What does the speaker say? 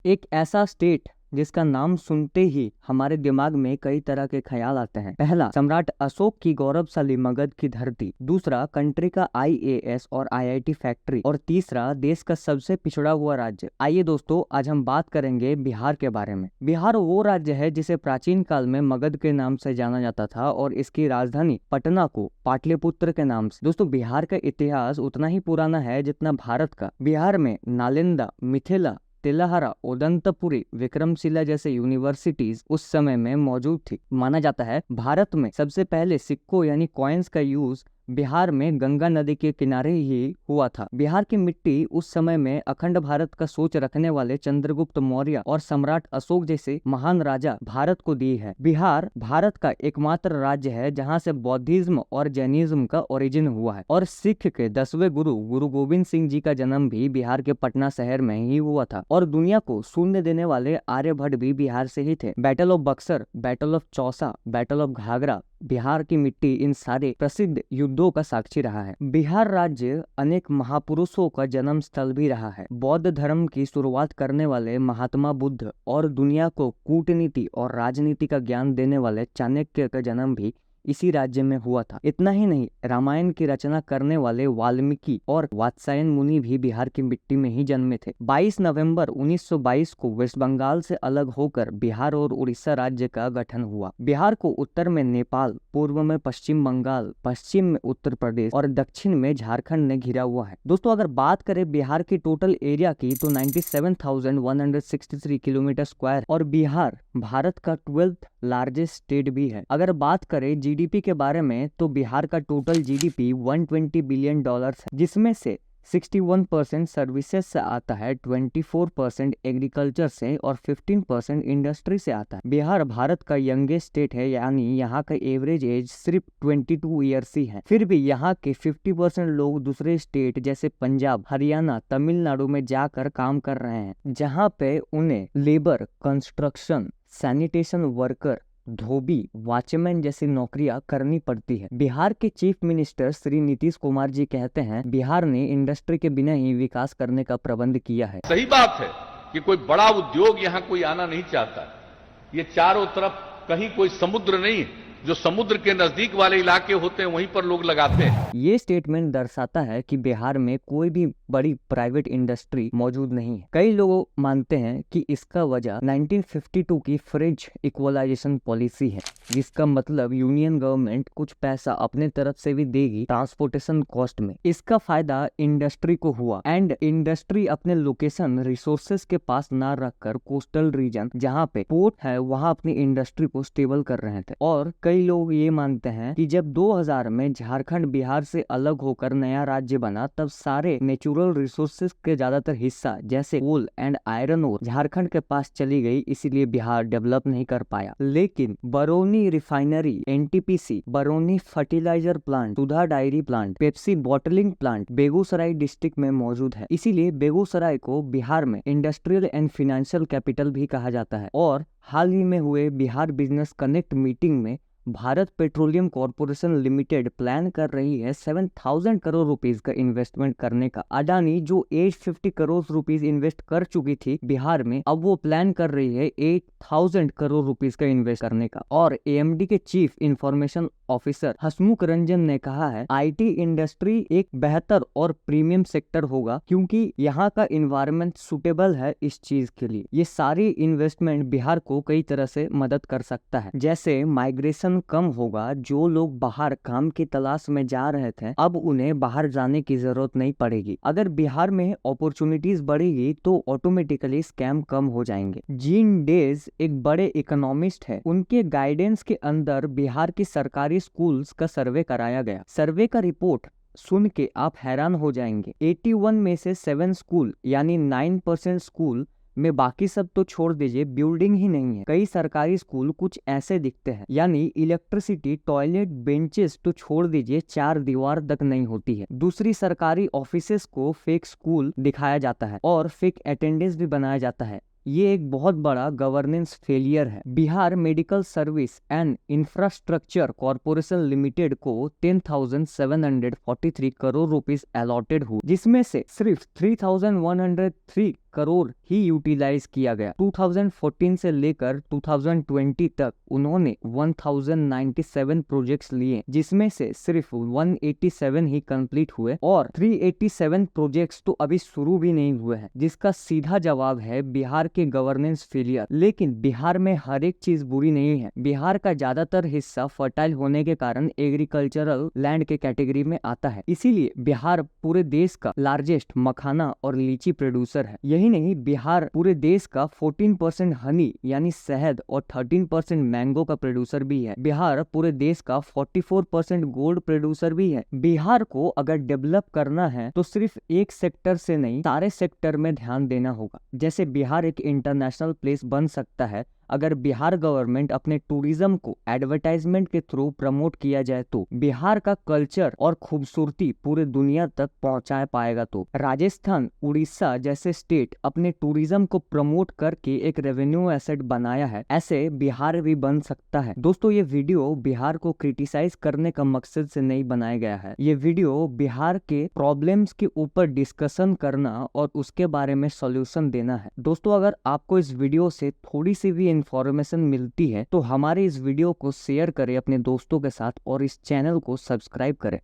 एक ऐसा स्टेट जिसका नाम सुनते ही हमारे दिमाग में कई तरह के ख्याल आते हैं। पहला, सम्राट अशोक की गौरवशाली मगध की धरती। दूसरा, कंट्री का आईएएस और आईआईटी फैक्ट्री। और तीसरा, देश का सबसे पिछड़ा हुआ राज्य। आइए दोस्तों, आज हम बात करेंगे बिहार के बारे में। बिहार वो राज्य है जिसे प्राचीन काल में मगध के नाम से जाना जाता था और इसकी राजधानी पटना को पाटलिपुत्र के नाम से। दोस्तों, बिहार का इतिहास उतना ही पुराना है जितना भारत का। बिहार में नालंदा, मिथिला, तिलहरा, उदंतपुरी, विक्रमशिला जैसे यूनिवर्सिटीज उस समय में मौजूद थी। माना जाता है भारत में सबसे पहले सिक्कों यानी कॉइन्स का यूज बिहार में गंगा नदी के किनारे ही हुआ था। बिहार की मिट्टी उस समय में अखंड भारत का सोच रखने वाले चंद्रगुप्त मौर्य और सम्राट अशोक जैसे महान राजा भारत को दी है। बिहार भारत का एकमात्र राज्य है जहां से बौद्धिज्म और जैनिज्म का ओरिजिन हुआ है और सिख के 10वें गुरु गुरु गोविंद सिंह जी का जन्म भी बिहार के पटना शहर में ही हुआ था। और दुनिया को शून्य देने वाले आर्यभट्ट भी बिहार से ही थे। Battle of Buxar, battle of Chausa, battle of Ghaghara, Bihar की मिट्टी इन सारे प्रसिद्ध युद्धों का साक्षी रहा है। बिहार राज्य अनेक महापुरुषों का जन्म स्थल भी रहा है। बौद्ध धर्म की शुरुआत करने वाले महात्मा बुद्ध और दुनिया को कूटनीति और राजनीति का ज्ञान देने वाले चाणक्य का जन्म भी इसी राज्य में हुआ था। इतना ही नहीं, रामायण की रचना करने वाले वाल्मीकि और वात्स्यायन मुनि भी बिहार की मिट्टी में ही जन्मे थे। 22 नवंबर 1922 को वेस्ट बंगाल से अलग होकर बिहार और उड़ीसा राज्य का गठन हुआ। बिहार को उत्तर में नेपाल, पूर्व में पश्चिम बंगाल, पश्चिम में उत्तर प्रदेश और दक्षिण में झारखंड ने घिरा हुआ है। दोस्तों, अगर बात करें बिहार की टोटल एरिया की तो 97,163 किलोमीटर स्क्वायर और बिहार भारत का 12th लार्जेस्ट स्टेट भी है। अगर बात करें जीडीपी के बारे में तो बिहार का टोटल जीडीपी $120 बिलियन है, जिसमें से 61% सर्विसेज से आता है, 24% एग्रीकल्चर से और 15% इंडस्ट्री से आता है। बिहार भारत का यंगेस्ट स्टेट है, यानी यहाँ का एवरेज एज सिर्फ 22 ईयर्स ही है। फिर भी यहाँ के 50% लोग दूसरे स्टेट जैसे पंजाब, हरियाणा, तमिलनाडु में जाकर काम कर रहे हैं, जहाँ पे उन्हें लेबर, कंस्ट्रक्शन, सैनिटेशन वर्कर, धोबी, वॉचमैन जैसी नौकरियां करनी पड़ती है। बिहार के चीफ मिनिस्टर श्री नीतीश कुमार जी कहते हैं, बिहार ने इंडस्ट्री के बिना ही विकास करने का प्रबंध किया है। सही बात है कि कोई बड़ा उद्योग यहाँ कोई आना नहीं चाहता। ये चारों तरफ कहीं कोई समुद्र नहीं है, जो समुद्र के नजदीक वाले इलाके होते हैं वहीं पर लोग लगाते हैं। ये स्टेटमेंट दर्शाता है कि बिहार में कोई भी बड़ी प्राइवेट इंडस्ट्री मौजूद नहीं है। कई लोग मानते हैं कि इसका वजह 1952 की फ्रेंच इक्वलाइजेशन पॉलिसी है, जिसका मतलब यूनियन गवर्नमेंट कुछ पैसा अपने तरफ से भी देगी ट्रांसपोर्टेशन कॉस्ट में। इसका फायदा इंडस्ट्री को हुआ एंड इंडस्ट्री अपने लोकेशन रिसोर्सेज के पास ना रखकर कोस्टल रीजन जहाँ पे पोर्ट है वहाँ अपनी इंडस्ट्री को स्टेबल कर रहे थे। और कई लोग ये मानते हैं कि जब 2000 में झारखंड बिहार से अलग होकर नया राज्य बना, तब सारे नेचुरल रिसोर्सेज के ज्यादातर हिस्सा जैसे कोल एंड आयरन ओर झारखंड के पास चली गई, इसीलिए बिहार डेवलप नहीं कर पाया। लेकिन Barauni refinery, NTPC, Barauni fertiliser plant, Sudha dairy plant, Pepsi bottling plant Begusarai district में मौजूद है। इसीलिए बेगूसराय को बिहार में इंडस्ट्रियल एंड फाइनेंशियल कैपिटल भी कहा जाता है। और हाल ही में हुए बिहार बिजनेस कनेक्ट मीटिंग में Bharat petroleum corporation limited plan कर रही है 7,000 करोड़ रुपीस का इन्वेस्टमेंट करने का। अडानी जो 850 करोड़ रुपीस इन्वेस्ट कर चुकी थी बिहार में, अब वो प्लान कर रही है 8,000 करोड़ रुपीस का इन्वेस्ट करने का। और एएमडी के चीफ इंफॉर्मेशन ऑफिसर हसमुख रंजन ने कहा है, आईटी इंडस्ट्री एक बेहतर और प्रीमियम सेक्टर होगा क्योंकि यहाँ का इन्वायरमेंट सुटेबल है इस चीज के लिए। ये सारी इन्वेस्टमेंट बिहार को कई तरह से मदद कर सकता है, जैसे माइग्रेशन कम होगा। जो लोग बाहर काम की तलाश में जा रहे थे, अब उन्हें बाहर जाने की जरूरत नहीं पड़ेगी। अगर बिहार में अपॉर्चुनिटीज बढ़ेगी तो ऑटोमेटिकली स्कैम कम हो जाएंगे। जीन डेज एक बड़े इकोनॉमिस्ट है, उनके गाइडेंस के अंदर बिहार की सरकारी स्कूल्स का सर्वे कराया गया। सर्वे का रिपोर्ट सुन के आप हैरान हो जाएंगे। 81 में से 7 स्कूल यानी 9% स्कूल में, बाकी सब तो छोड़ दीजिए, बिल्डिंग ही नहीं है। कई सरकारी स्कूल कुछ ऐसे दिखते हैं, यानी इलेक्ट्रिसिटी, टॉयलेट, बेंचेस तो छोड़ दीजिए, 4 दीवार तक नहीं होती है। दूसरी सरकारी ऑफिसेस को फेक स्कूल दिखाया जाता है और फेक अटेंडेंस भी बनाया जाता है। ये एक बहुत बड़ा गवर्नेंस फेलियर है। Bihar medical service and infrastructure corporation limited को 10,743 करोड़ रुपीस अलॉटेड हुए, जिसमें से सिर्फ 3,103 करोड़ ही यूटिलाइज किया गया। 2014 से लेकर 2020 तक उन्होंने 1097 प्रोजेक्ट्स लिए, जिसमें से सिर्फ 187 ही कंप्लीट हुए और 387 प्रोजेक्ट्स तो अभी शुरू भी नहीं हुए हैं, जिसका सीधा जवाब है बिहार के गवर्नेंस फेलियर। लेकिन बिहार में हर एक चीज बुरी नहीं है। बिहार का ज्यादातर हिस्सा फर्टाइल होने के कारण एग्रीकल्चरल लैंड के कैटेगरी में आता है, इसीलिए बिहार पूरे देश का लार्जेस्ट मखाना और लीची प्रोड्यूसर है। यही नहीं, बिहार पूरे देश का 14% हनी यानी शहद और 13% मैंगो का प्रोड्यूसर भी है। बिहार पूरे देश का 44% गोल्ड प्रोड्यूसर भी है। बिहार को अगर डेवलप करना है तो सिर्फ एक सेक्टर से नहीं, सारे सेक्टर में ध्यान देना होगा। जैसे बिहार एक इंटरनेशनल प्लेस बन सकता है अगर बिहार गवर्नमेंट अपने टूरिज्म को एडवर्टाइजमेंट के थ्रू प्रमोट किया जाए तो। बिहार का कल्चर और खूबसूरती पूरे दुनिया तक पहुंचा पाएगा तो। राजस्थान, उड़ीसा जैसे स्टेट अपने टूरिज्म को प्रमोट करके एक रेवेन्यू एसेट बनाया है, ऐसे बिहार भी बन सकता है। दोस्तों, ये वीडियो बिहार को क्रिटिसाइज करने का मकसद से नहीं बनाया गया है। ये वीडियो बिहार के प्रॉब्लम्स के ऊपर डिस्कशन करना और उसके बारे में सॉल्यूशन देना है। दोस्तों, अगर आपको इस वीडियो से थोड़ी सी भी इंफॉर्मेशन मिलती है तो हमारे इस वीडियो को शेयर करें अपने दोस्तों के साथ और इस चैनल को सब्सक्राइब करें।